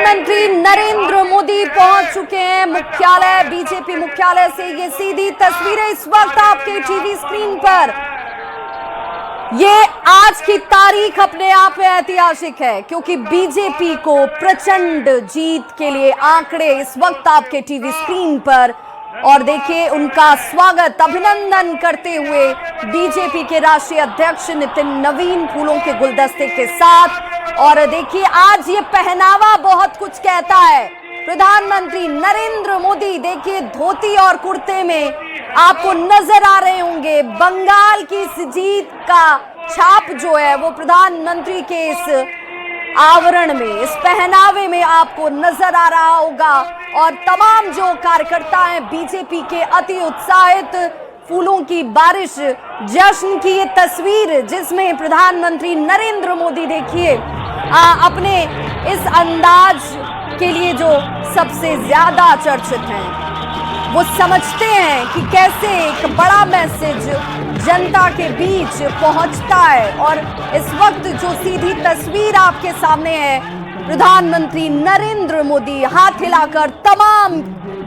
प्रधानमंत्री नरेंद्र मोदी पहुंच चुके हैं मुख्यालय, बीजेपी मुख्यालय से ये सीधी तस्वीरें इस वक्त आपके टीवी स्क्रीन पर। ये आज की तारीख अपने आप में ऐतिहासिक है, क्योंकि बीजेपी को प्रचंड जीत के लिए आंकड़े इस वक्त आपके टीवी स्क्रीन पर। और देखिए उनका स्वागत, अभिनंदन करते हुए बीजेपी के राष्ट्रीय अध्यक्ष नितिन नवीन फूलों के गुलदस्ते के साथ। और देखिए आज ये पहनावा बहुत कुछ कहता है। प्रधानमंत्री नरेंद्र मोदी देखिए धोती और कुर्ते में आपको नजर आ रहे होंगे। बंगाल की इस जीत का छाप जो है वो प्रधानमंत्री के इस आवरण में, इस पहनावे में आपको नजर आ रहा होगा। और तमाम जो कार्यकर्ता हैं बीजेपी के अति उत्साहित, फूलों की बारिश, जश्न की ये तस्वीर जिसमें प्रधानमंत्री नरेंद्र मोदी देखिए अपने इस अंदाज के लिए जो सबसे ज्यादा चर्चित हैं। वो समझते हैं कि कैसे एक बड़ा मैसेज जनता के बीच पहुंचता है। और इस वक्त जो सीधी तस्वीर आपके सामने है, प्रधानमंत्री नरेंद्र मोदी हाथ हिलाकर तमाम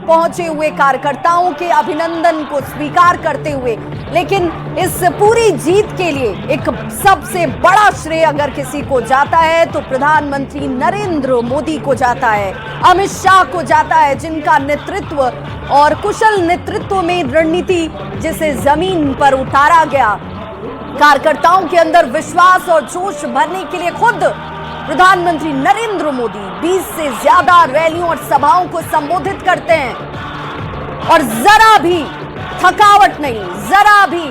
पहुंचे हुए कार्यकर्ताओं के अभिनंदन को स्वीकार करते हुए। लेकिन इस पूरी जीत के लिए एक सबसे बड़ा श्रेय अगर किसी को जाता है तो प्रधानमंत्री नरेंद्र मोदी को जाता है, अमित शाह को जाता है, जिनका नेतृत्व और कुशल नेतृत्व में रणनीति जिसे जमीन पर उतारा गया, कार्यकर्ताओं के अंदर विश्वास और जोश भरने के लिए खुद प्रधानमंत्री नरेंद्र मोदी 20 से ज्यादा रैलियों और सभाओं को संबोधित करते हैं। और जरा भी थकावट नहीं, जरा भी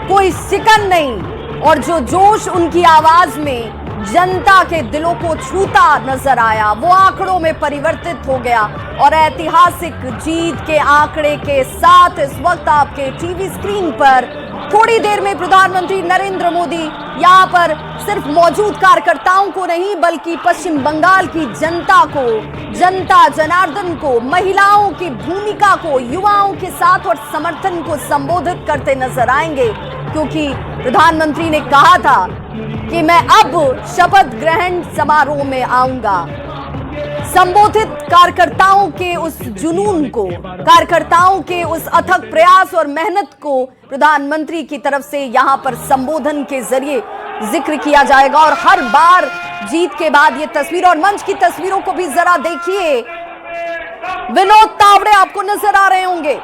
कोई सिकन नहीं। और जो जोश उनकी आवाज में जनता के दिलों को छूता नजर आया वो आंकड़ों में परिवर्तित हो गया। और ऐतिहासिक जीत के आंकड़े के साथ इस वक्त आपके टीवी स्क्रीन पर थोड़ी देर में प्रधानमंत्री नरेंद्र मोदी यहाँ पर सिर्फ मौजूद कार्यकर्ताओं को नहीं बल्कि पश्चिम बंगाल की जनता को, जनता जनार्दन को, महिलाओं की भूमिका को, युवाओं के साथ और समर्थन को संबोधित करते नजर आएंगे। क्योंकि प्रधानमंत्री ने कहा था कि मैं अब शपथ ग्रहण समारोह में आऊंगा। संबोधित कार्यकर्ताओं के उस जुनून को, कार्यकर्ताओं के उस अथक प्रयास और मेहनत को प्रधानमंत्री की तरफ से यहां पर संबोधन के जरिए जिक्र किया जाएगा। और हर बार जीत के बाद ये तस्वीर और मंच की तस्वीरों को भी जरा देखिए, विनोद तावड़े आपको नजर आ रहे होंगे।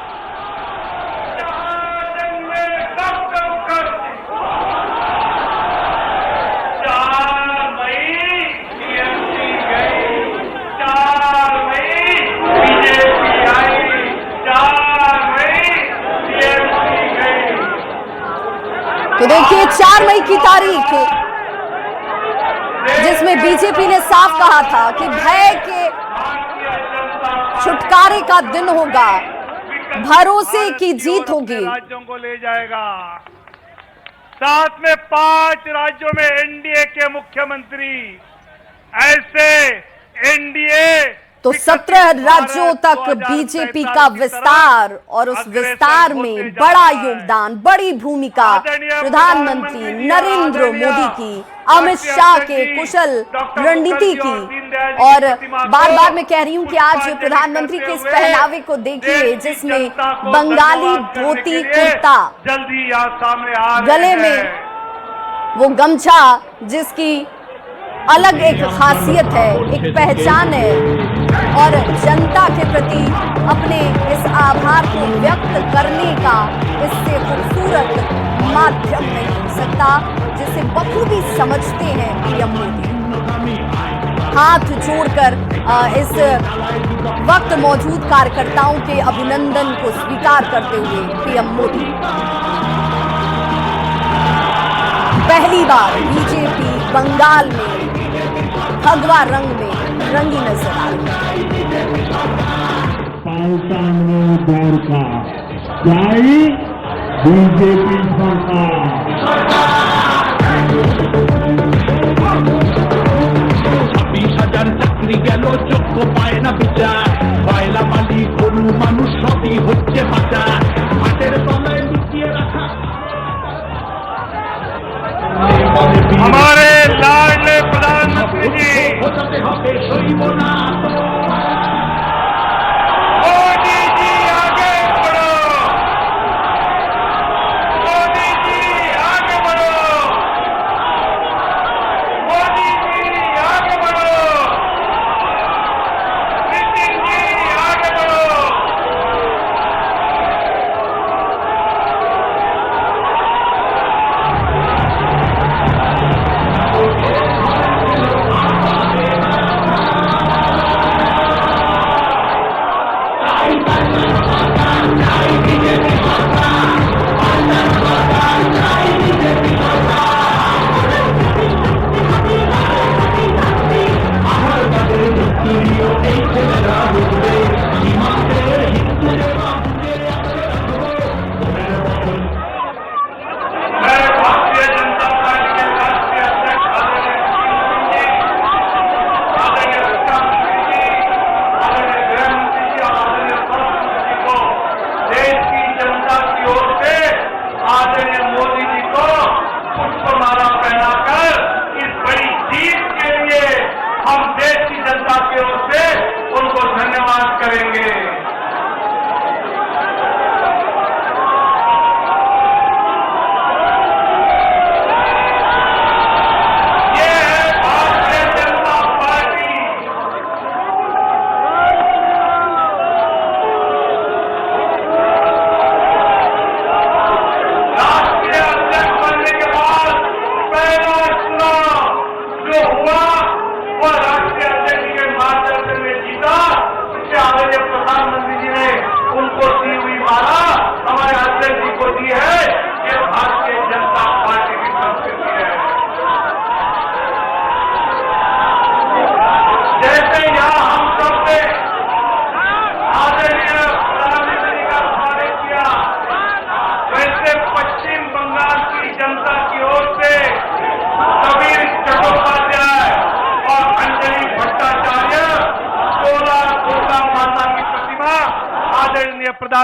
तो देखिए 4 मई की तारीख जिसमें बीजेपी ने साफ कहा था कि भय के छुटकारे का दिन होगा, भरोसे की जीत होगी। राज्यों को ले जाएगा, साथ में 5 राज्यों में एनडीए के मुख्यमंत्री, ऐसे एनडीए तो 17 राज्यों तक बीजेपी का विस्तार और उस विस्तार में बड़ा योगदान, बड़ी भूमिका प्रधानमंत्री नरेंद्र मोदी की, अमित शाह के कुशल रणनीति की। और बार बार मैं कह रही हूं कि आज प्रधानमंत्री के इस पहनावे को देखिए जिसमें बंगाली धोती कुर्ता, गले में वो गमछा जिसकी अलग एक खासियत है, एक पहचान है। और जनता के प्रति अपने इस आभार को व्यक्त करने का इससे खूबसूरत माध्यम नहीं हो सकता, जिसे बखूबी समझते हैं पीएम मोदी। हाथ जोड़कर इस वक्त मौजूद कार्यकर्ताओं के अभिनंदन को स्वीकार करते हुए पीएम मोदी पहली बार बीजेपी बंगाल में भगवा रंग में रंगी नजर आ रही बीजेपी सरकार চাকরি গেল যোগ্য পায় না বিচার, কয়লা মালিক গরু মানুষ সবই হচ্ছে পাচার, মাঠের তলায় লুকিয়ে রাখা। हमारे लाडले प्रधानमंत्री जी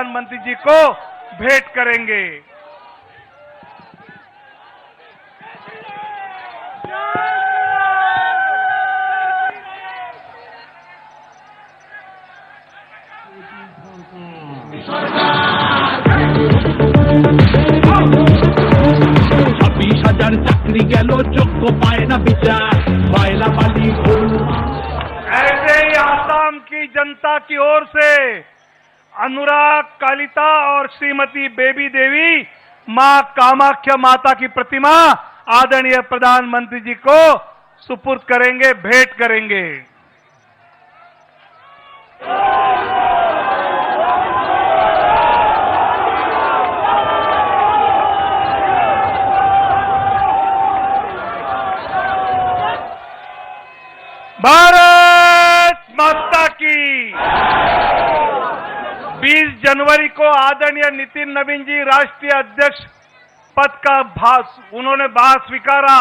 प्रधानमंत्री जी को भेंट करेंगे। ছাব্বিশ হাজার চাকরি গেল, যোগ্য পায় না বিচার, কয়লা মালিক গরু। ऐसे ही आसाम की जनता की ओर से अनुराग कालिता और श्रीमती बेबी देवी मां कामाख्या माता की प्रतिमा आदरणीय प्रधानमंत्री जी को सुपुर्द करेंगे, भेंट करेंगे। भारत माता की। 20 जनवरी को आदरणीय नितिन नवीन जी राष्ट्रीय अध्यक्ष पद का उन्होंने भार स्वीकारा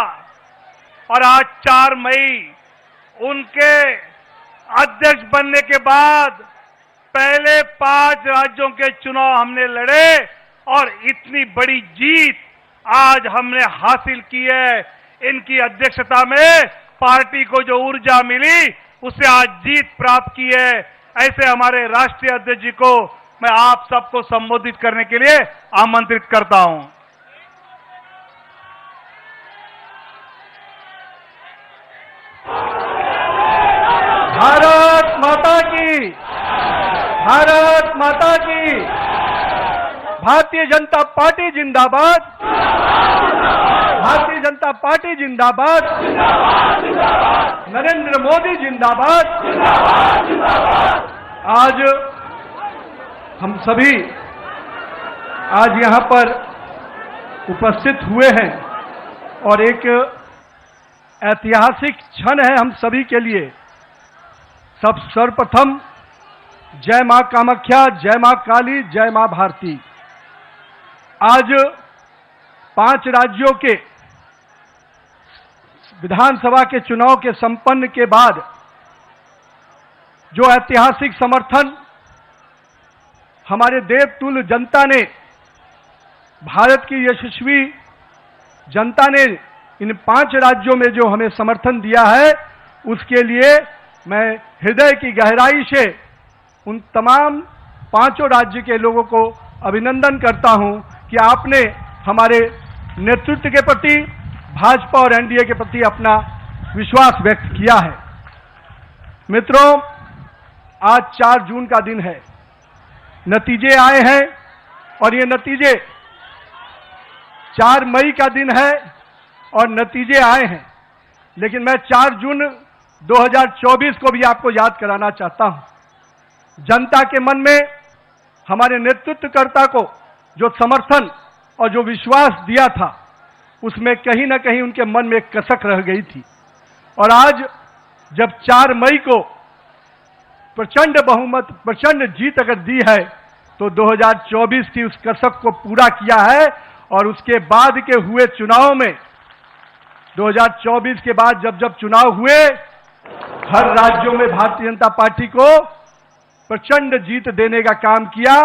और आज 4 मई उनके अध्यक्ष बनने के बाद पहले 5 राज्यों के चुनाव हमने लड़े और इतनी बड़ी जीत आज हमने हासिल की है। इनकी अध्यक्षता में पार्टी को जो ऊर्जा मिली उससे आज जीत प्राप्त की है। ऐसे हमारे राष्ट्रीय अध्यक्ष जी को मैं आप सबको संबोधित करने के लिए आमंत्रित करता हूं। भारत माता की, भारत माता की। भारतीय जनता पार्टी जिंदाबाद, भारतीय जनता पार्टी जिंदाबाद, नरेंद्र मोदी जिंदाबाद। आज हम सभी आज यहां पर उपस्थित हुए हैं और एक ऐतिहासिक क्षण है हम सभी के लिए। सर्वप्रथम जय मां कामाख्या, जय मां काली, जय मां भारती। आज 5 राज्यों के विधानसभा के चुनाव के संपन्न के बाद जो ऐतिहासिक समर्थन हमारे देवतुल्य जनता ने, भारत की यशस्वी जनता ने इन 5 राज्यों में जो हमें समर्थन दिया है, उसके लिए मैं हृदय की गहराई से उन तमाम 5 राज्य के लोगों को अभिनंदन करता हूं कि आपने हमारे नेतृत्व के प्रति, भाजपा और एनडीए के प्रति अपना विश्वास व्यक्त किया है। मित्रों, आज 4 जून का दिन है, नतीजे आए हैं और ये नतीजे 4 मई का दिन है और नतीजे आए हैं। लेकिन मैं 4 जून 2024 को भी आपको याद कराना चाहता हूं। जनता के मन में हमारे नेतृत्वकर्ता को जो समर्थन और जो विश्वास दिया था, उसमें कहीं ना कहीं उनके मन में एक कसक रह गई थी। और आज जब 4 मई को प्रचंड बहुमत, प्रचंड जीत अगर दी है, तो 2024 की उस कसक को पूरा किया है। और उसके बाद के हुए चुनाव में, 2024 के बाद जब चुनाव हुए, हर राज्यों में भारतीय जनता पार्टी को प्रचंड जीत देने का काम किया।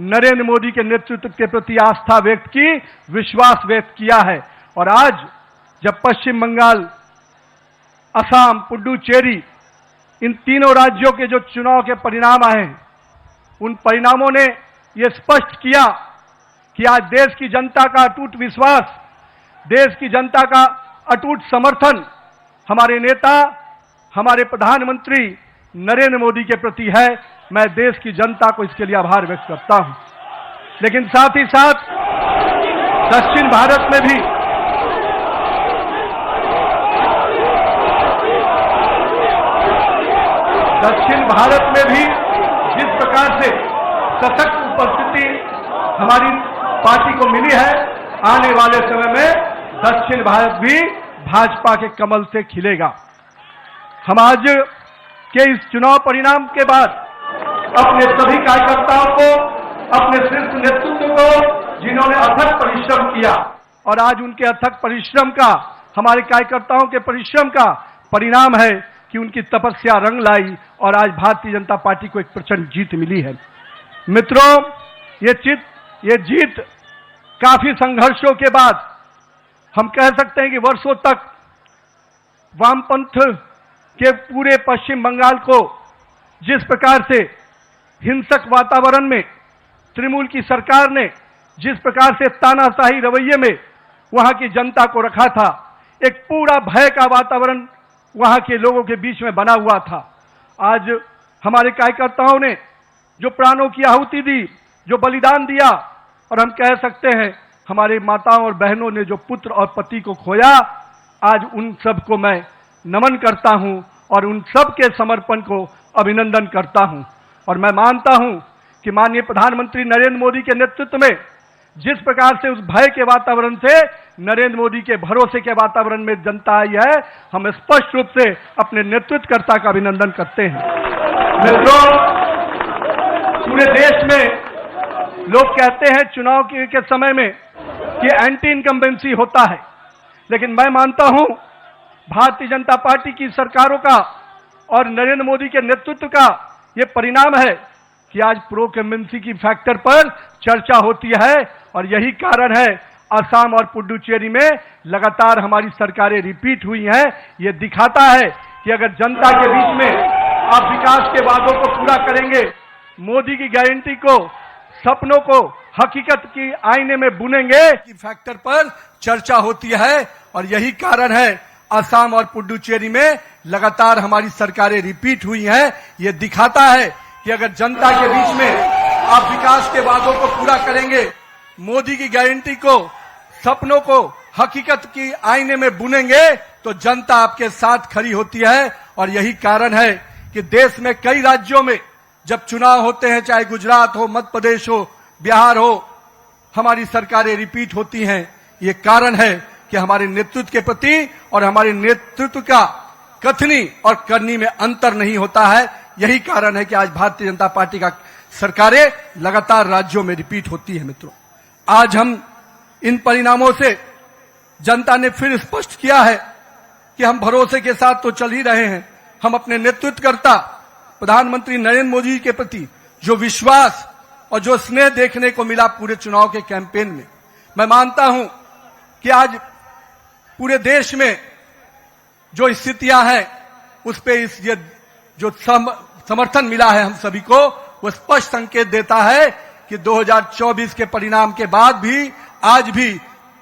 नरेंद्र मोदी के नेतृत्व के प्रति आस्था व्यक्त की, विश्वास व्यक्त किया है। और आज जब पश्चिम बंगाल, असम, पुडुचेरी, इन तीनों राज्यों के जो चुनाव के परिणाम आए हैं, उन परिणामों ने यह स्पष्ट किया कि आज देश की जनता का अटूट विश्वास, देश की जनता का अटूट समर्थन हमारे नेता, हमारे प्रधानमंत्री नरेंद्र मोदी के प्रति है। मैं देश की जनता को इसके लिए आभार व्यक्त करता हूं। लेकिन साथ ही साथ दक्षिण भारत में भी जिस प्रकार से सशक्त उपस्थिति हमारी पार्टी को मिली है, आने वाले समय में दक्षिण भारत भी भाजपा के कमल से खिलेगा। हम आज के इस चुनाव परिणाम के बाद अपने सभी कार्यकर्ताओं को, अपने शीर्ष नेतृत्व को, जिन्होंने अथक परिश्रम किया, और आज उनके अथक परिश्रम का, हमारे कार्यकर्ताओं के परिश्रम का परिणाम है कि उनकी तपस्या रंग लाई और आज भारतीय जनता पार्टी को एक प्रचंड जीत मिली है। मित्रों, ये जीत काफी संघर्षों के बाद हम कह सकते हैं कि वर्षों तक वामपंथ के पूरे पश्चिम बंगाल को जिस प्रकार से हिंसक वातावरण में तृणमूल की सरकार ने जिस प्रकार से तानाशाही रवैये में वहां की जनता को रखा था, एक पूरा भय का वातावरण वहां के लोगों के बीच में बना हुआ था। आज हमारे कार्यकर्ताओं ने जो प्राणों की आहुति दी, जो बलिदान दिया, और हम कह सकते हैं हमारे माताओं और बहनों ने जो पुत्र और पति को खोया, आज उन सब को मैं नमन करता हूं और उन सब के समर्पण को अभिनंदन करता हूं। और मैं मानता हूं कि माननीय प्रधानमंत्री नरेंद्र मोदी के नेतृत्व में जिस प्रकार से उस भय के वातावरण से नरेंद्र मोदी के भरोसे के वातावरण में जनता आई है, हम स्पष्ट रूप से अपने नेतृत्वकर्ता का अभिनंदन करते हैं। मित्रों, पूरे देश में लोग कहते हैं चुनाव के समय में कि एंटी इनकम्बेंसी होता है, लेकिन मैं मानता हूं भारतीय जनता पार्टी की सरकारों का और नरेंद्र मोदी के नेतृत्व का यह परिणाम है कि आज प्रो इनकम्बेंसी की फैक्टर पर चर्चा होती है, और यही कारण है असम और पुडुचेरी में लगातार हमारी सरकारें रिपीट हुई हैं। ये दिखाता है कि अगर जनता के बीच में आप विकास के वादों को पूरा करेंगे, मोदी की गारंटी को, सपनों को हकीकत की आईने में बुनेंगे, की फैक्टर पर चर्चा होती है, और यही कारण है असम और पुडुचेरी में लगातार हमारी सरकारें रिपीट हुई हैं। ये दिखाता है कि अगर जनता के बीच में आप विकास के वादों को पूरा करेंगे, मोदी की गारंटी को, सपनों को हकीकत की आईने में बुनेंगे, तो जनता आपके साथ खड़ी होती है। और यही कारण है कि देश में कई राज्यों में जब चुनाव होते हैं, चाहे गुजरात हो, मध्य प्रदेश हो, बिहार हो, हमारी सरकारें रिपीट होती हैं। ये कारण है कि हमारे नेतृत्व के प्रति और हमारे नेतृत्व का कथनी और करनी में अंतर नहीं होता है। यही कारण है कि आज भारतीय जनता पार्टी का सरकारें लगातार राज्यों में रिपीट होती है। मित्रों, आज हम इन परिणामों से जनता ने फिर स्पष्ट किया है कि हम भरोसे के साथ तो चल ही रहे हैं। हम अपने नेतृत्वकर्ता प्रधानमंत्री नरेंद्र मोदी के प्रति जो विश्वास और जो स्नेह देखने को मिला पूरे चुनाव के कैंपेन में, मैं मानता हूं कि आज पूरे देश में जो स्थितियां हैं उस पे ये जो समर्थन मिला है हम सभी को, वो स्पष्ट संकेत देता है कि 2024 के परिणाम के बाद भी, आज भी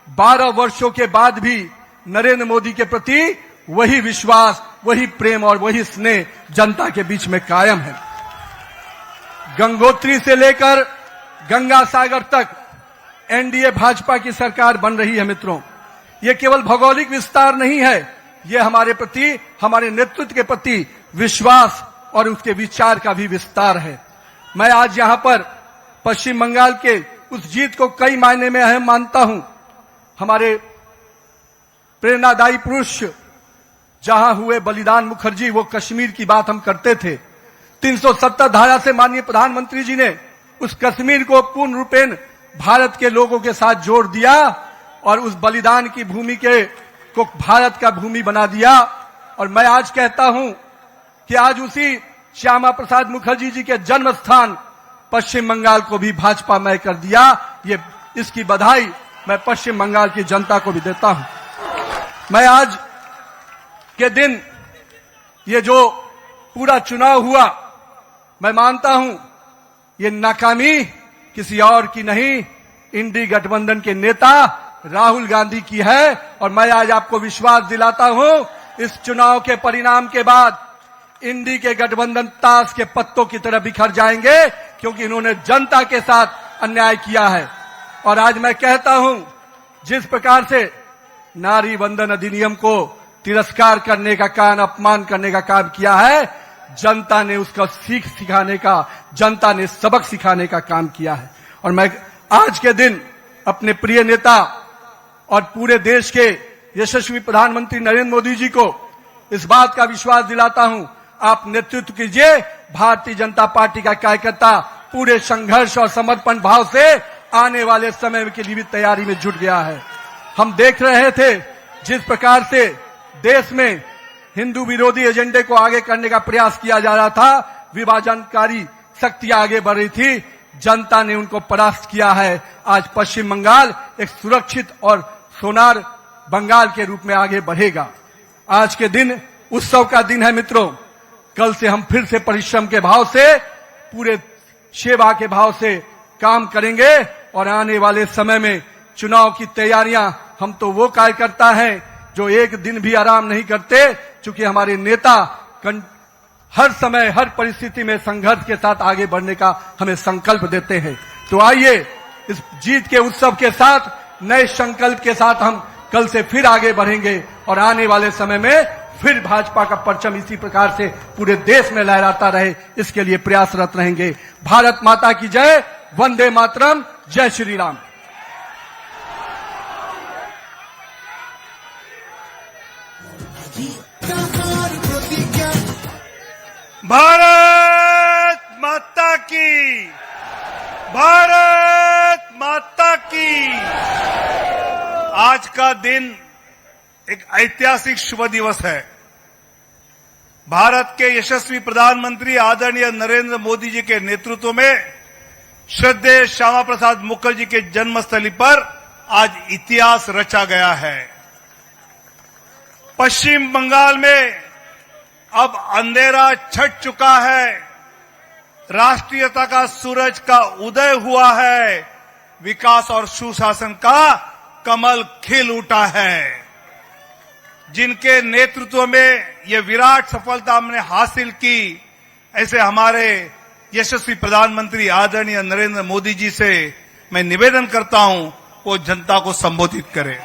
12 वर्षों के बाद भी नरेंद्र मोदी के प्रति वही विश्वास, वही प्रेम और वही स्नेह जनता के बीच में कायम है। गंगोत्री से लेकर गंगा सागर तक एनडीए भाजपा की सरकार बन रही है। मित्रों, ये केवल भौगोलिक विस्तार नहीं है, ये हमारे प्रति, हमारे नेतृत्व के प्रति विश्वास और उसके विचार का भी विस्तार है। मैं आज यहां पर पश्चिम बंगाल के उस जीत को कई मायने में अहम मानता हूं। हमारे प्रेरणादायी पुरुष जहां हुए बलिदान मुखर्जी, वो कश्मीर की बात हम करते थे। 370 धारा से माननीय प्रधानमंत्री जी ने उस कश्मीर को पूर्ण रूपेण भारत के लोगों के साथ जोड़ दिया और उस बलिदान की भूमि को भारत का भूमि बना दिया। और मैं आज कहता हूं कि आज उसी श्यामा प्रसाद मुखर्जी जी के जन्म स्थान पश्चिम बंगाल को भी भाजपामय कर दिया। ये इसकी बधाई मैं पश्चिम बंगाल की जनता को भी देता हूं। मैं आज के दिन ये जो पूरा चुनाव हुआ, मैं मानता हूं ये नाकामी किसी और की नहीं, इंडी गठबंधन के नेता राहुल गांधी की है। और मैं आज आपको विश्वास दिलाता हूं, इस चुनाव के परिणाम के बाद इंडी के गठबंधन ताश के पत्तों की तरह बिखर जाएंगे, क्योंकि इन्होंने जनता के साथ अन्याय किया है। और आज मैं कहता हूं, जिस प्रकार से नारी वंदन अधिनियम को तिरस्कार करने का काम, अपमान करने का काम किया है, जनता ने उसका सीख सिखाने का, जनता ने सबक सिखाने का काम किया है। और मैं आज के दिन अपने प्रिय नेता और पूरे देश के यशस्वी प्रधानमंत्री नरेंद्र मोदी जी को इस बात का विश्वास दिलाता हूं, आप नेतृत्व कीजिए। भारतीय जनता पार्टी का कार्यकर्ता पूरे संघर्ष और समर्पण भाव से आने वाले समय के लिए भी तैयारी में जुट गया है। हम देख रहे थे जिस प्रकार से देश में हिंदू विरोधी एजेंडे को आगे करने का प्रयास किया जा रहा था, विभाजनकारी शक्तियां आगे बढ़ रही थी। जनता ने उनको परास्त किया है। आज पश्चिम बंगाल एक सुरक्षित और सोनार बंगाल के रूप में आगे बढ़ेगा। आज के दिन उत्सव का दिन है मित्रों। कल से हम फिर से परिश्रम के भाव से, पूरे सेवा के भाव से काम करेंगे और आने वाले समय में चुनाव की तैयारियां, हम तो वो कार्यकर्ता हैं जो एक दिन भी आराम नहीं करते, क्योंकि हमारे नेता हर समय हर परिस्थिति में संघर्ष के साथ आगे बढ़ने का हमें संकल्प देते हैं। तो आइए इस जीत के उत्सव के साथ, नए संकल्प के साथ हम कल से फिर आगे बढ़ेंगे और आने वाले समय में फिर भाजपा का परचम इसी प्रकार से पूरे देश में लहराता रहे, इसके लिए प्रयासरत रहेंगे। भारत माता की जय, वंदे मातरम, जय श्री राम। भारत माता की, भारत माता की। आज का दिन एक ऐतिहासिक शुभ दिवस है। भारत के यशस्वी प्रधानमंत्री आदरणीय नरेंद्र मोदी जी के नेतृत्व में श्रद्धेय श्यामा प्रसाद मुखर्जी के जन्मस्थली पर आज इतिहास रचा गया है। पश्चिम बंगाल में अब अंधेरा छट चुका है, राष्ट्रीयता का सूरज का उदय हुआ है, विकास और सुशासन का कमल खिल उठा है। जिनके नेतृत्व में ये विराट सफलता हमने हासिल की, ऐसे हमारे यशस्वी प्रधानमंत्री आदरणीय नरेंद्र मोदी जी से मैं निवेदन करता हूं, वो जनता को संबोधित करें।